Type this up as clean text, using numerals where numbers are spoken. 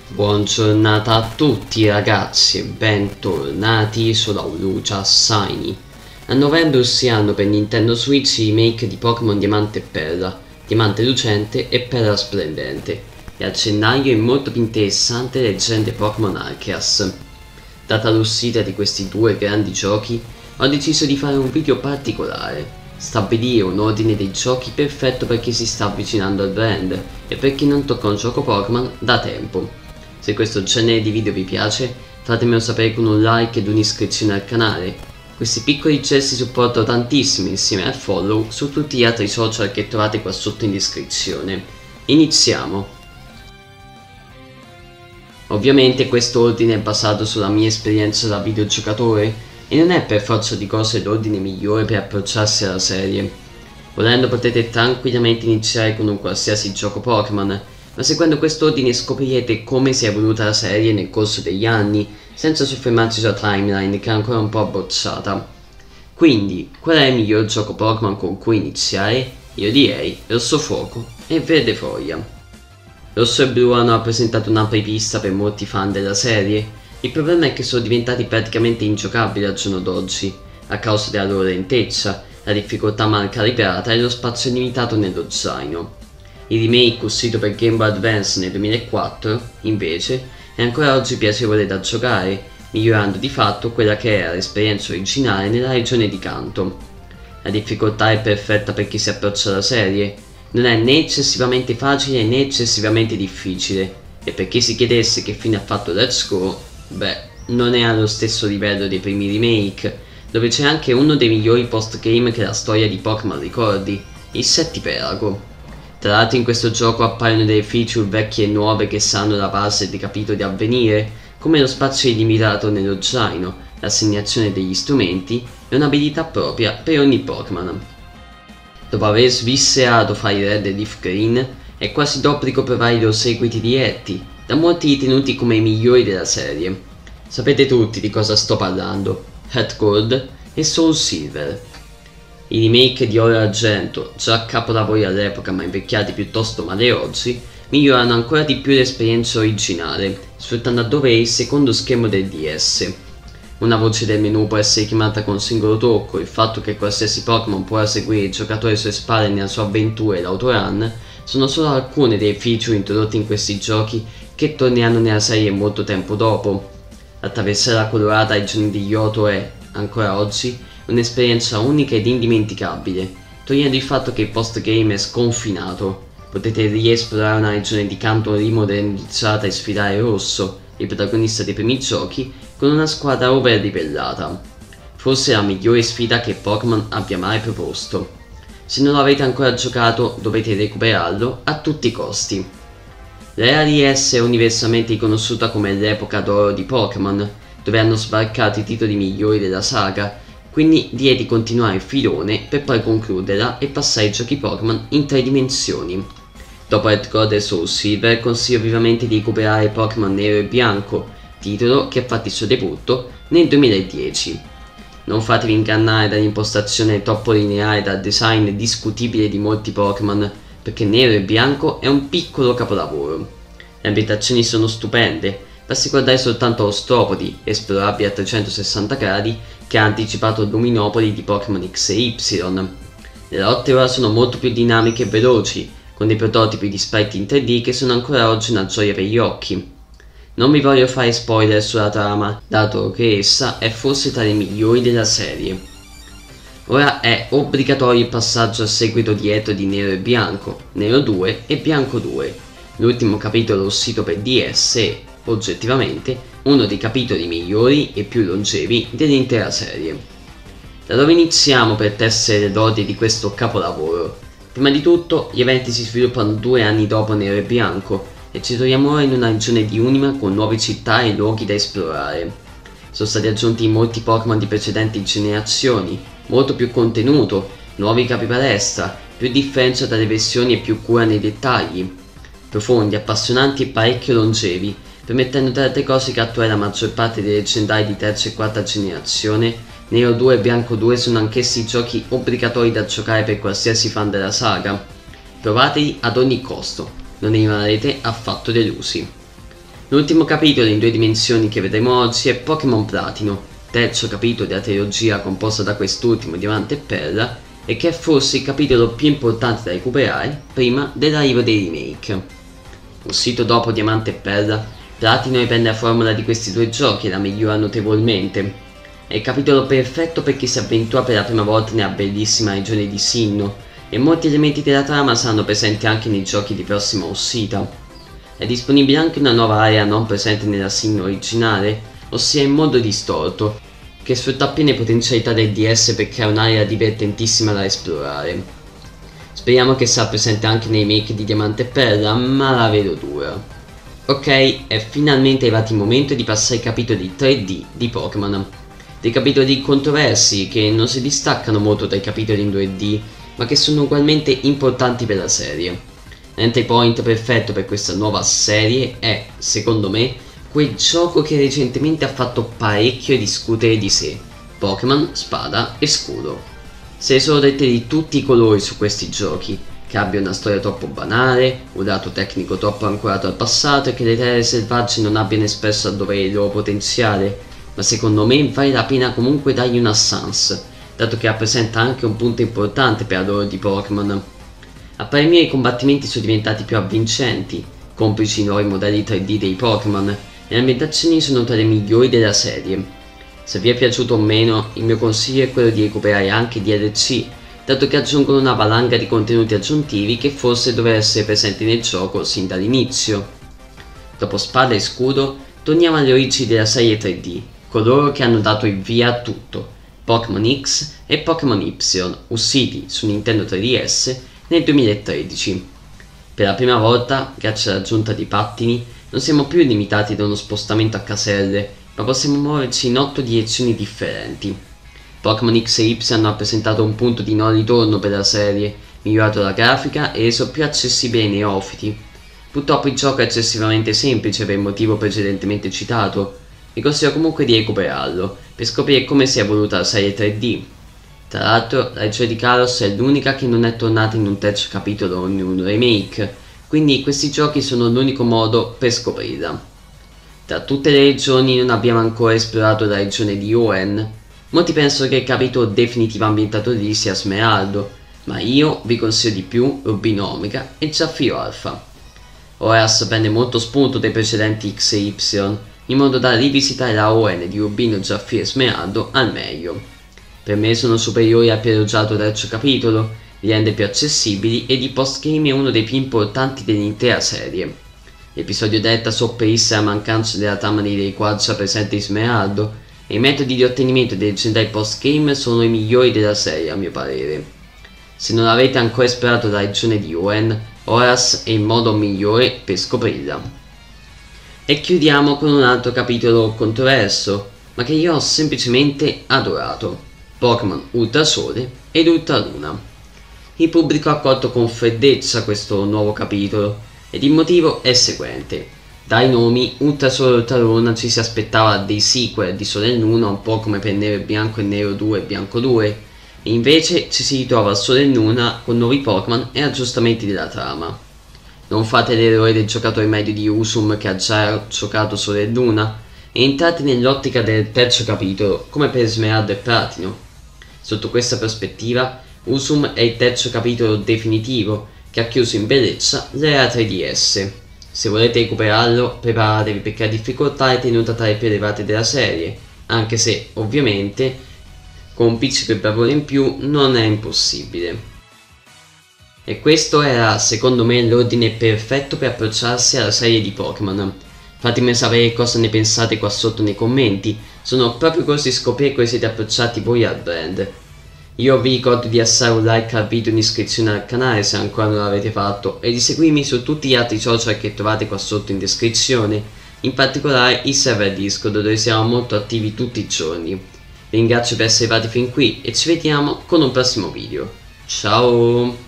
Buongiornata a tutti ragazzi e bentornati su Laulucia Shiny. A novembre usciranno per Nintendo Switch i remake di Pokémon Diamante e Perla, Diamante Lucente e Perla Splendente, e a gennaio il molto più interessante Leggende Pokémon Arceus. Data l'uscita di questi due grandi giochi, ho deciso di fare un video particolare, stabilire un ordine dei giochi perfetto per chi si sta avvicinando al brand e per chi non tocca un gioco Pokémon da tempo. Se questo genere di video vi piace, fatemelo sapere con un like ed un'iscrizione al canale. Questi piccoli gesti supportano tantissimo insieme al follow su tutti gli altri social che trovate qua sotto in descrizione. Iniziamo! Ovviamente questo ordine è basato sulla mia esperienza da videogiocatore e non è per forza di cose l'ordine migliore per approcciarsi alla serie. Volendo potete tranquillamente iniziare con un qualsiasi gioco Pokémon, ma seguendo quest'ordine scoprirete come si è evoluta la serie nel corso degli anni, senza soffermarci sulla timeline che è ancora un po' abbocciata. Quindi, qual è il miglior gioco Pokémon con cui iniziare? Io direi Rosso Fuoco e Verde Foglia. Rosso e Blu hanno rappresentato un'apripista per molti fan della serie. Il problema è che sono diventati praticamente ingiocabili al giorno d'oggi, a causa della loro lentezza, la difficoltà mal calibrata e lo spazio limitato nello zaino. Il remake uscito per Game Boy Advance nel 2004, invece, è ancora oggi piacevole da giocare, migliorando di fatto quella che era l'esperienza originale nella regione di Kanto. La difficoltà è perfetta per chi si approccia alla serie, non è né eccessivamente facile né eccessivamente difficile, e per chi si chiedesse che fine ha fatto Let's Go, beh, non è allo stesso livello dei primi remake, dove c'è anche uno dei migliori postgame che la storia di Pokémon ricordi, il Settipelago. Tra l'altro in questo gioco appaiono delle feature vecchie e nuove che saranno la base dei capitoli a venire, come lo spazio illimitato nello zaino, l'assegnazione degli strumenti e un'abilità propria per ogni Pokémon. Dopo aver svisserato Fire Red e Leaf Green, è quasi d'obbligo provare i loro seguiti diretti, da molti ritenuti come i migliori della serie. Sapete tutti di cosa sto parlando, Heart Gold e Soul Silver. I remake di Oro e Argento, già capolavori all'epoca ma invecchiati piuttosto male oggi, migliorano ancora di più l'esperienza originale, sfruttando a dovere il secondo schermo del DS. Una voce del menu può essere chiamata con un singolo tocco, il fatto che qualsiasi Pokémon può seguire il giocatore sulle spalle nella sua avventura e l'autorun sono solo alcune delle feature introdotte in questi giochi che torneranno nella serie molto tempo dopo. Attraversare la colorata ai giorni di Yoto è, ancora oggi, un'esperienza unica ed indimenticabile, togliendo il fatto che il postgame è sconfinato. Potete riesplorare una regione di Kanto rimodernizzata e sfidare Rosso, il protagonista dei primi giochi, con una squadra over ribellata. Forse la migliore sfida che Pokémon abbia mai proposto. Se non l'avete ancora giocato dovete recuperarlo a tutti i costi. L'era DS è universalmente riconosciuta come l'epoca d'oro di Pokémon, dove hanno sbarcato i titoli migliori della saga, quindi direi di continuare il filone per poi concluderla e passare ai giochi Pokémon in 3 dimensioni. Dopo Red Gold e Soul Silver consiglio vivamente di recuperare Pokémon Nero e Bianco, titolo che ha fatto il suo debutto nel 2010. Non fatevi ingannare dall'impostazione troppo lineare e dal design discutibile di molti Pokémon, perché Nero e Bianco è un piccolo capolavoro. Le ambientazioni sono stupende, basti guardare soltanto lo Stropodi, esplorabile a 360 gradi, che ha anticipato Luminopoli di Pokémon X e Y. Le lotte ora sono molto più dinamiche e veloci, con dei prototipi di sprite in 3D che sono ancora oggi una gioia per gli occhi. Non vi voglio fare spoiler sulla trama, dato che essa è forse tra le migliori della serie. Ora è obbligatorio il passaggio al seguito dietro di Nero e Bianco, Nero 2 e Bianco 2, l'ultimo capitolo uscito per DS e, oggettivamente, uno dei capitoli migliori e più longevi dell'intera serie. Da dove iniziamo per tessere le lodi di questo capolavoro? Prima di tutto, gli eventi si sviluppano 2 anni dopo Nero e Bianco e ci troviamo ora in una regione di Unima con nuove città e luoghi da esplorare. Sono stati aggiunti molti Pokémon di precedenti generazioni, molto più contenuto, nuovi capi palestra, più differenza tra le versioni e più cura nei dettagli. Profondi, appassionanti e parecchio longevi, permettendo tra altre cose di catturare la maggior parte dei leggendari di terza e quarta generazione. Nero 2 e Bianco 2 sono anch'essi giochi obbligatori da giocare per qualsiasi fan della saga. Provateli ad ogni costo, non ne rimarrete affatto delusi. L'ultimo capitolo in 2 dimensioni che vedremo oggi è Pokémon Platino, terzo capitolo della trilogia composta da quest'ultimo Diamante e Perla, e che è forse il capitolo più importante da recuperare prima dell'arrivo dei remake. Uscito dopo Diamante e Perla, Platino riprende la formula di questi due giochi e la migliora notevolmente. È il capitolo perfetto per chi si avventura per la prima volta nella bellissima regione di Sinnoh, e molti elementi della trama saranno presenti anche nei giochi di prossima uscita. È disponibile anche una nuova area non presente nella Sinnoh originale, ossia il mondo distorto, che sfrutta appieno le potenzialità del DS per creare un'area divertentissima da esplorare. Speriamo che sarà presente anche nei remake di Diamante e Perla, ma la vedo dura. Ok, è finalmente arrivato il momento di passare ai capitoli 3D di Pokémon. Dei capitoli controversi che non si distaccano molto dai capitoli in 2D, ma che sono ugualmente importanti per la serie. L'entry point perfetto per questa nuova serie è, secondo me, quel gioco che recentemente ha fatto parecchio discutere di sé, Pokémon Spada e Scudo. Se ne sono dette di tutti i colori su questi giochi, che abbia una storia troppo banale, un lato tecnico troppo ancorato al passato e che le terre selvagge non abbiano espresso a dovere il loro potenziale, ma secondo me vale la pena comunque dargli una chance, dato che rappresenta anche un punto importante per la lore di Pokémon. A parer mio i combattimenti sono diventati più avvincenti, complici i nuovi modelli 3D dei Pokémon, e le ambientazioni sono tra le migliori della serie. Se vi è piaciuto o meno, il mio consiglio è quello di recuperare anche i DLC, dato che aggiungono una valanga di contenuti aggiuntivi che forse doveva essere presenti nel gioco sin dall'inizio. Dopo Spada e Scudo, torniamo alle origini della serie 3D, coloro che hanno dato il via a tutto, Pokémon X e Pokémon Y, usciti su Nintendo 3DS nel 2013. Per la prima volta, grazie all'aggiunta di pattini, non siamo più limitati da uno spostamento a caselle, ma possiamo muoverci in 8 direzioni differenti. Pokémon X e Y hanno rappresentato un punto di non ritorno per la serie, migliorato la grafica e reso più accessibile ai neofiti. Purtroppo il gioco è eccessivamente semplice per il motivo precedentemente citato, vi consiglio comunque di recuperarlo, per scoprire come si è evoluta la serie 3D. Tra l'altro, la regione di Kalos è l'unica che non è tornata in un terzo capitolo o in un remake, quindi questi giochi sono l'unico modo per scoprirla. Tra tutte le regioni non abbiamo ancora esplorato la regione di Hoenn. Molti pensano che il capitolo definitivo ambientato lì sia Smeraldo, ma io vi consiglio di più Rubino Omega e Zaffiro Alpha. Horas prende molto spunto dai precedenti X e Y, in modo da rivisitare la Hoenn di Rubino, Zaffiro e Smeraldo al meglio. Per me sono superiori al pianeggiato terzo capitolo, li rende più accessibili ed il postgame è uno dei più importanti dell'intera serie. L'episodio detta sopperisse la mancanza della trama dei Rayquaza presente in Smeraldo, e i metodi di ottenimento dei leggendari postgame sono i migliori della serie a mio parere. Se non avete ancora esplorato la regione di Hoenn, Horas è il modo migliore per scoprirla. E chiudiamo con un altro capitolo controverso, ma che io ho semplicemente adorato. Pokémon Ultrasole ed Ultraluna. Il pubblico ha accolto con freddezza questo nuovo capitolo ed il motivo è il seguente. Dai nomi, Ultrasole e Ultraluna ci si aspettava dei sequel di Sole e Luna, un po' come per Nero e Bianco e Nero 2 e Bianco 2, e invece ci si ritrova Sole e Luna con nuovi Pokémon e aggiustamenti della trama. Non fate l'errore del giocatore medio di Usum che ha già giocato Sole e Luna e entrate nell'ottica del terzo capitolo, come per Smeraldo e Platino. Sotto questa prospettiva, Usum è il terzo capitolo definitivo che ha chiuso in bellezza l'era 3DS. Se volete recuperarlo, preparatevi perché la difficoltà è tenuta tra le più elevate della serie, anche se, ovviamente, con un pizzico di bravura in più non è impossibile. E questo era, secondo me, l'ordine perfetto per approcciarsi alla serie di Pokémon. Fatemi sapere cosa ne pensate qua sotto nei commenti, sono proprio così scoprire come siete approcciati voi al brand. Io vi ricordo di lasciare un like al video e un'iscrizione al canale se ancora non l'avete fatto e di seguirmi su tutti gli altri social che trovate qua sotto in descrizione, in particolare il server Discord dove siamo molto attivi tutti i giorni. Vi ringrazio per essere arrivati fin qui e ci vediamo con un prossimo video. Ciao!